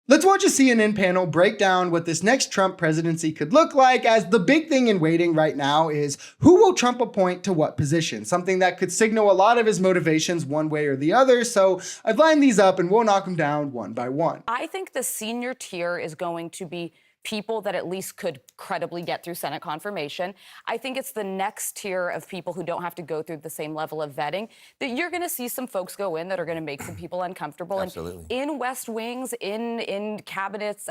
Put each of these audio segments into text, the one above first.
Let's watch a CNN panel break down what this next Trump presidency could look like, as the big thing in waiting right now is who will Trump appoint to what position, something that could signal a lot of his motivations one way or the other. So I've lined these up and we'll knock them down one by one. I think the senior tier is going to be people that at least could credibly get through Senate confirmation. I think it's the next tier of people who don't have to go through the same level of vetting that you're going to see some folks go in that are going to make some people uncomfortable. Absolutely. And in West Wings, in cabinets,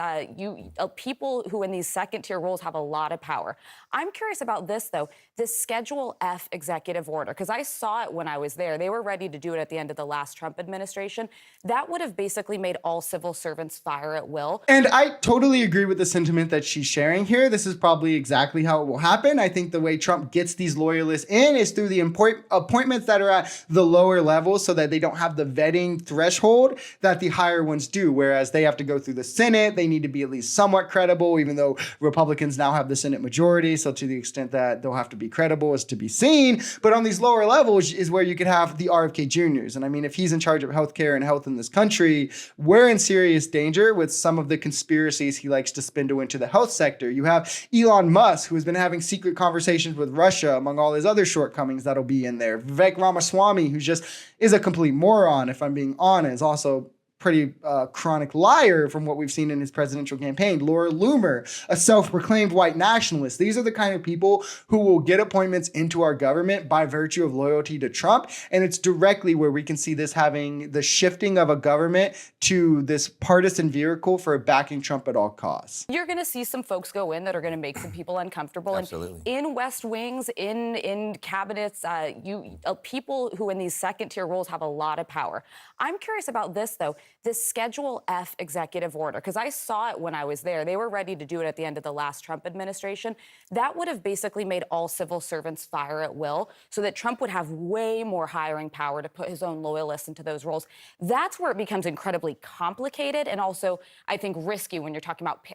people who in these second tier roles have a lot of power. I'm curious about this, though, this Schedule F executive order, because I saw it when I was there. They were ready to do it at the end of the last Trump administration. That would have basically made all civil servants fire at will. And I totally agree with the sentiment that she's sharing here. This is probably exactly how it will happen. I think the way Trump gets these loyalists in is through the appointments that are at the lower levels, so that they don't have the vetting threshold that the higher ones do, whereas they have to go through the Senate. They need to be at least somewhat credible, even though Republicans now have the Senate majority. So to the extent that they'll have to be credible is to be seen. But on these lower levels is where you could have the RFK Juniors. And I mean, if he's in charge of healthcare and health in this country, we're in serious danger with some of the conspiracies he likes to spindle into the health sector. You have Elon Musk, who has been having secret conversations with Russia, among all his other shortcomings that'll be in there. Vivek Ramaswamy, who just is a complete moron, if I'm being honest, also pretty chronic liar from what we've seen in his presidential campaign. Laura Loomer, a self-proclaimed white nationalist. These are the kind of people who will get appointments into our government by virtue of loyalty to Trump. And it's directly where we can see this having the shifting of a government to this partisan vehicle for backing Trump at all costs. You're going to see some folks go in that are going to make some people uncomfortable. Absolutely. And in West Wings, in cabinets, people who in these second tier roles have a lot of power. I'm curious about this, though, this Schedule F executive order, because I saw it when I was there. They were ready to do it at the end of the last Trump administration. That would have basically made all civil servants fire at will, so that Trump would have way more hiring power to put his own loyalists into those roles. That's where it becomes incredibly complicated and also, I think, risky when you're talking about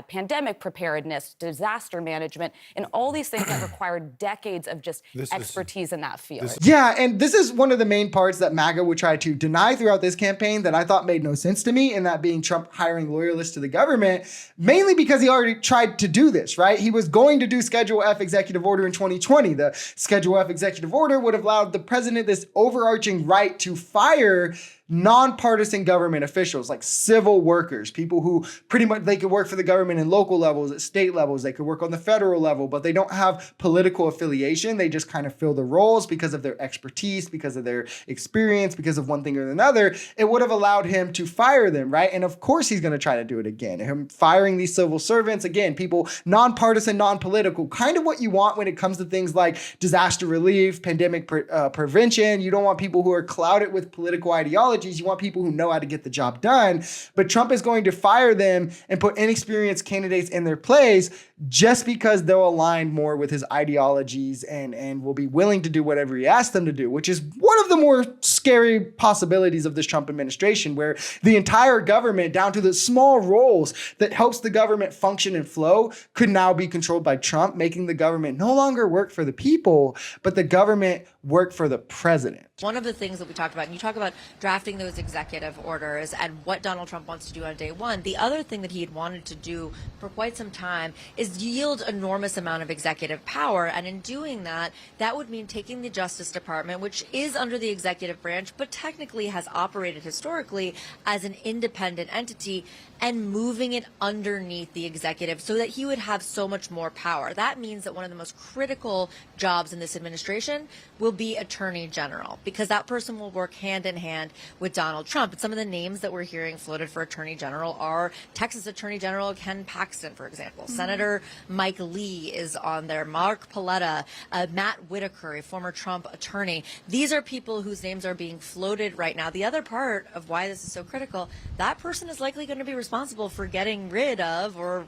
pandemic preparedness, disaster management, and all these things that require decades of just expertise in that field. Yeah, and this is one of the main parts that MAGA would try to deny throughout this campaign that I thought made no sense to me, and that being Trump hiring loyalists to the government, mainly because he already tried to do this, right? He was going to do Schedule F executive order in 2020. The Schedule F executive order would have allowed the president this overarching right to fire nonpartisan government officials, like civil workers, people who pretty much, they could work for the government in local levels, at state levels, they could work on the federal level, but they don't have political affiliation. They just kind of fill the roles because of their expertise, because of their experience, because of one thing or another. It would have allowed him to fire them, right? And of course he's going to try to do it again. Him firing these civil servants, again, people nonpartisan, non-political, kind of what you want when it comes to things like disaster relief, pandemic prevention. You don't want people who are clouded with political ideology. You want people who know how to get the job done. But Trump is going to fire them and put inexperienced candidates in their place just because they'll align more with his ideologies and will be willing to do whatever he asks them to do, which is one of the more scary possibilities of this Trump administration, where the entire government, down to the small roles that helps the government function and flow, could now be controlled by Trump, making the government no longer work for the people, but the government work for the president. One of the things that we talked about, and you talk about drafting those executive orders and what Donald Trump wants to do on day one, the other thing that he had wanted to do for quite some time is yield enormous amount of executive power. And in doing that, that would mean taking the Justice Department, which is under the executive branch, but technically has operated historically as an independent entity, and moving it underneath the executive so that he would have so much more power. That means that one of the most critical jobs in this administration will be Attorney General, because that person will work hand in hand with Donald Trump. And some of the names that we're hearing floated for Attorney General are Texas Attorney General Ken Paxton, for example. Senator Mike Lee is on there, Mark Paletta, Matt Whitaker, a former Trump attorney. These are people whose names are being floated right now. The other part of why this is so critical, that person is likely going to be responsible for getting rid of or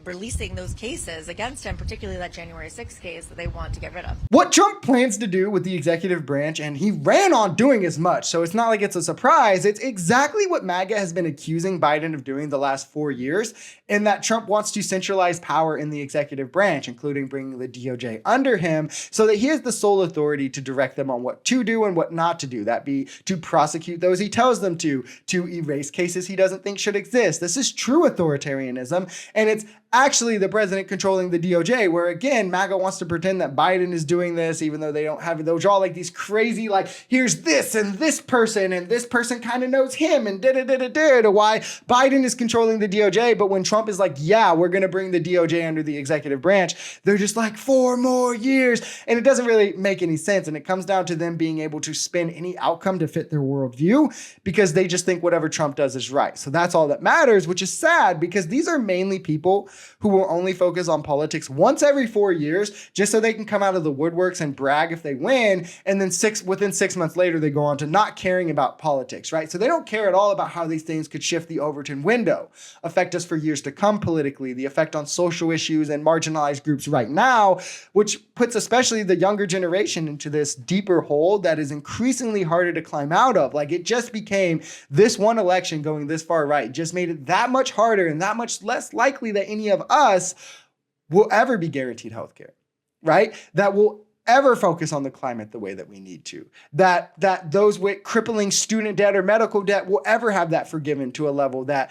releasing those cases against him, particularly that January 6th case that they want to get rid of. What Trump plans to do with the executive branch, and he ran on doing as much, so it's not like it's a surprise, it's exactly what MAGA has been accusing Biden of doing the last 4 years, in that Trump wants to centralize power in the executive branch, including bringing the DOJ under him, so that he has the sole authority to direct them on what to do and what not to do. That be to prosecute those he tells them to erase cases he doesn't think should exist. This is true authoritarianism, and it's actually the president controlling the DOJ, where again, MAGA wants to pretend that Biden is doing this, even though they don't have it. They'll draw like these crazy, like, here's this and this person kind of knows him and to why Biden is controlling the DOJ. But when Trump is like, yeah, we're going to bring the DOJ under the executive branch, they're just like 4 more years. And it doesn't really make any sense. And it comes down to them being able to spin any outcome to fit their worldview because they just think whatever Trump does is right. So that's all that matters, which is sad because these are mainly people who will only focus on politics once every 4 years, just so they can come out of the woodworks and brag if they win. And then within 6 months later, they go on to not caring about politics, right? So they don't care at all about how these things could shift the Overton window, affect us for years to come politically, the effect on social issues and marginalized groups right now, which puts especially the younger generation into this deeper hole that is increasingly harder to climb out of. Like, it just became this one election going this far right, just made it that much harder and that much less likely that any of us will ever be guaranteed healthcare, right? That will ever focus on the climate the way that we need to, that those with crippling student debt or medical debt will ever have that forgiven to a level that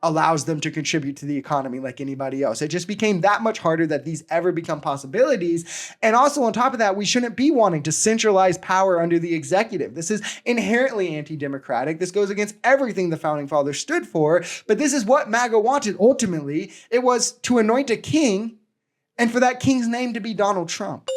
allows them to contribute to the economy like anybody else. It just became that much harder that these ever become possibilities. And also on top of that, we shouldn't be wanting to centralize power under the executive. This is inherently anti-democratic. This goes against everything the founding fathers stood for, but this is what MAGA wanted ultimately. It was to anoint a king and for that king's name to be Donald Trump.